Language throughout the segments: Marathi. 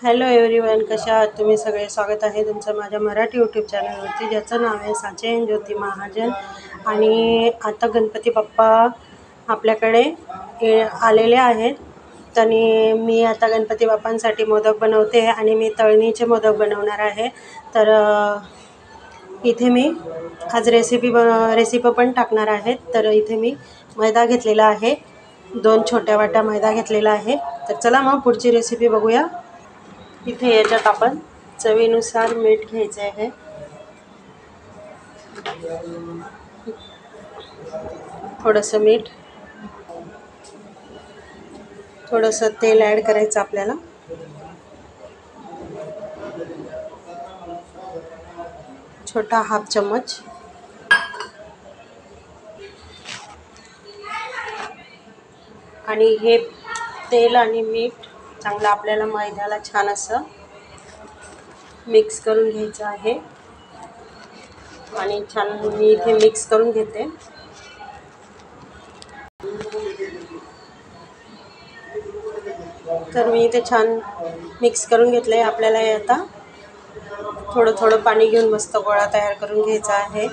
हॅलो एव्हरीवन, कशा आहात तुम्ही सगळे? स्वागत आहे तुमचं माझ्या मराठी यूट्यूब चॅनलवरती, ज्याचं नाव आहे साचेन ज्योती महाजन. आणि आता गणपती बाप्पा आपल्याकडे आलेले आहेत आणि मी आता गणपती बाप्पांसाठी मोदक बनवते आणि मी तळणीचे मोदक बनवणार आहे. तर इथे मी आज रेसिपी पण टाकणार आहे. तर इथे मी मैदा घेतलेला आहे, 2 छोट्या वाट्या मैदा घेतलेला आहे. तर चला मग पुढची रेसिपी बघूया. इथे याच्यात आपण चवीनुसार मीठ घ्यायचं आहे, थोडंसं मीठ, थोडंसं तेल ॲड करायचं आपल्याला, छोटा हाफ चम्मच, आणि हे तेल आणि मीठ चांगलं आपल्याला मैद्याला छान असं मिक्स करून घ्यायचं आहे. आणि छान मी इथे मिक्स करून घेते. तर मी इथे छान मिक्स करून घेतलं आहे. आपल्याला आता थोडं थोडं पाणी घेऊन मस्त गोळा तयार करून घ्यायचा आहे.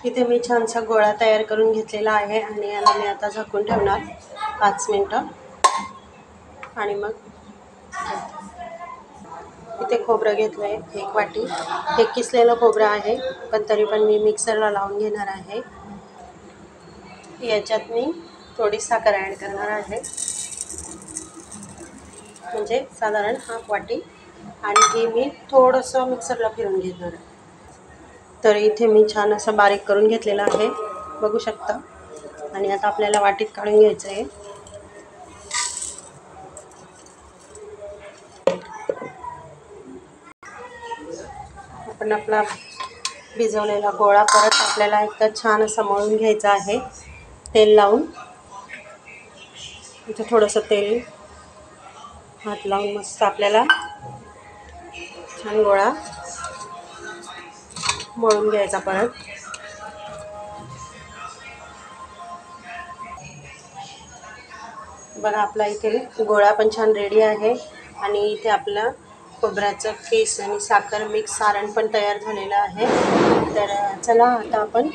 इथे मी छानसा गोळा तयार करून घेतलेला आहे आणि याला मी आता झाकून ठेवणार 5 मिनटं. आणि मग इथे खोबरं घेतलं आहे 1 वाटी. हे किसलेलं खोबरं आहे, पण तरी पण मी मिक्सरला लावून घेणार आहे. याच्यात मी थोडी साखर ॲड करणार आहे, म्हणजे साधारण हाफ वाटी. आणि हे मी थोडंसं मिक्सरला फिरून घेणार आहे. तर इथे मी छान असं बारीक करून घेतलेलं आहे, बघू शकता. आणि आता आपल्याला वाटीत काढून घ्यायचं आहे. आपण आपला भिजवलेला गोळा परत आपल्याला एकदा छान असं मळून घ्यायचा आहे, तेल लावून. इथे थोडंसं तेल हात लावून मस्त आपल्याला छान गोळा मळून घ्यायचा परत. बघा आपला इथे गोळा पण छान रेडी आहे. आणि इथे आपलं खोबऱ्याचं किस आणि साखर मिक्स सारण पण तयार झालेलं आहे. तर चला आता आपण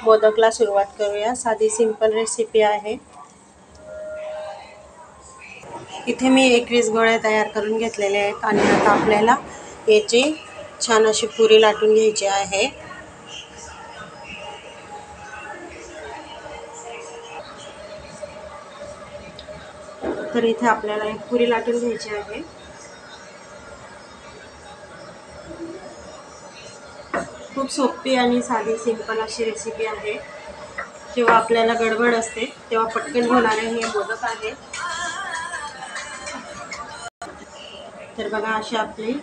मोदकला सुरुवात करूया. साधी सिंपल रेसिपी आहे. इथे मी 21 गोळे तयार करून घेतलेले आहेत आणि आता आपल्याला याची छान अशी पुरी लाटून घ्यायची आहे. तर इथे आपल्याला एक पुरी लाटून घ्यायची आहे. खूप सोपी आणि साधी सिंपल अशी रेसिपी आहे. जेव्हा आपल्याला गडबड असते तेव्हा पटकन होणारे हे मोदक आहे. तर बघा अशी आपली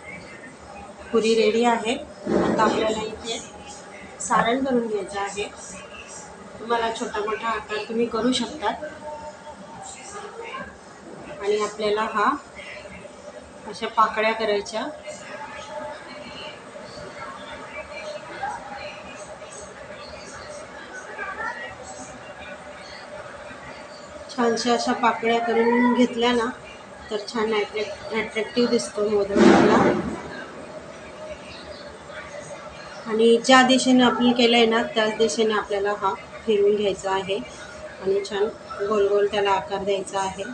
पुरी रेडी आहे. आता आपल्याला इथे सारण करून घ्यायचं आहे. तुम्हाला छोटा मोठा आकार तुम्ही करू शकता. आणि आपल्याला अशा पाकळ्या करायच्या. छानशा अशा पाकळ्या करून घेतल्या ना तर छान अट्रॅक्टिव्ह दिसतो मोदक आपला. आणि ज्या दिशेने आपण केलं आहे ना त्याच दिशेने आपल्याला फिरवून घ्यायचा आहे आणि छान गोल गोल त्याला आकार द्यायचा आहे.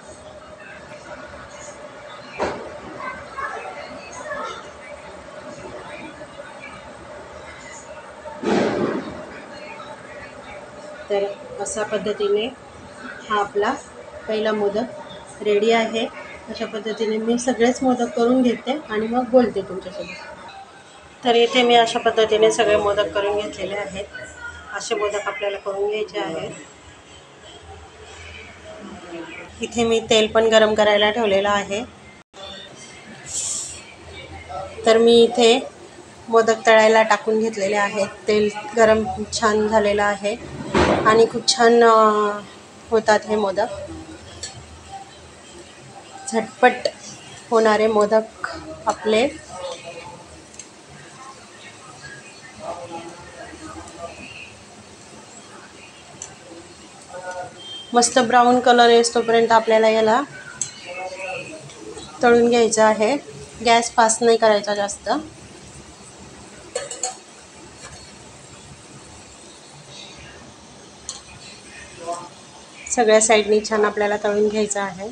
तर अशा पद्धतीने आपला पहिला मोदक रेडी आहे. अशा पद्धतीने मी सगळेच मोदक करून घेते आणि मग बोलते तुमच्यासोबत. तर इथे मी अशा पद्धतीने सगळे मोदक करून घेतलेले आहेत. असे मोदक आपल्याला करून घ्यायचे आहेत. इथे मी तेल पण गरम करायला ठेवलेलं आहे. तर मी इथे मोदक तळायला टाकून घेतलेले आहेत. तेल गरम छान झालेलं आहे आणि खूप छान होतात हे मोदक. झटपट होणारे मोदक आपले. मस्त ब्राऊन कलर येतोपर्यंत आपल्याला याला तळून घ्यायचं आहे. गॅस फास्ट नाही करायचा जास्त. सगळ्या साईडनी छान आपल्याला तळून घ्यायचं आहे.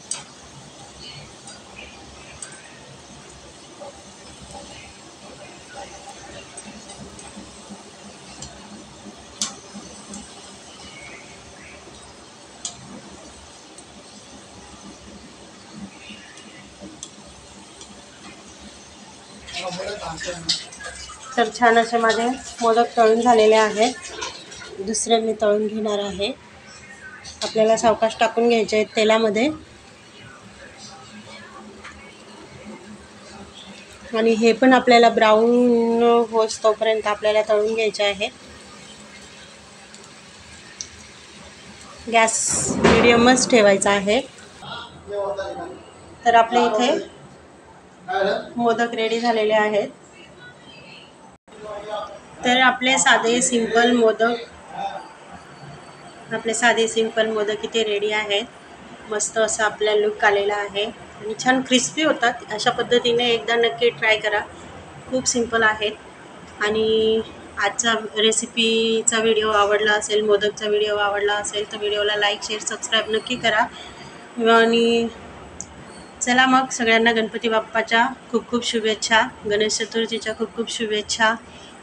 तर छान असे माझे मोदक तळून झालेले आहेत. दुसरे मी तळून घेणार आहे. आपल्याला सावकाश टाकून घ्यायचे आहेत तेलामध्ये. आणि हे पण आपल्याला ब्राऊन होईस्तोपर्यंत आपल्याला तळून घ्यायचे आहे. गॅस मीडियमच ठेवायचा आहे. तर आपले इथे मोदक रेडी झालेले आहेत. तर आपले साधे सिंपल मोदक इथे रेडी आहेत. मस्त असा आपला लुक आलेला आहे आणि छान क्रिस्पी होतात. अशा पद्धतीने एकदा नक्की ट्राय करा. खूप सिंपल आहेत. आणि आजचा रेसिपीचा व्हिडिओ आवडला असेल, मोदकचा व्हिडिओ आवडला असेल तर व्हिडिओला लाईक, शेअर, सबस्क्राईब नक्की करा. आणि चला मग, सगळ्यांना गणपती बाप्पाच्या खूप खूप शुभेच्छा. गणेश चतुर्थीच्या खूप खूप शुभेच्छा.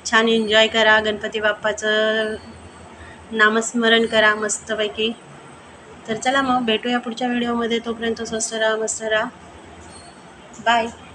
छान एन्जॉय करा. गणपती बाप्पाचं नामस्मरण करा मस्तपैकी. तर चला मग, भेटूया पुढच्या व्हिडिओमध्ये. तोपर्यंत स्वस्त राहा, मस्त राहा. बाय.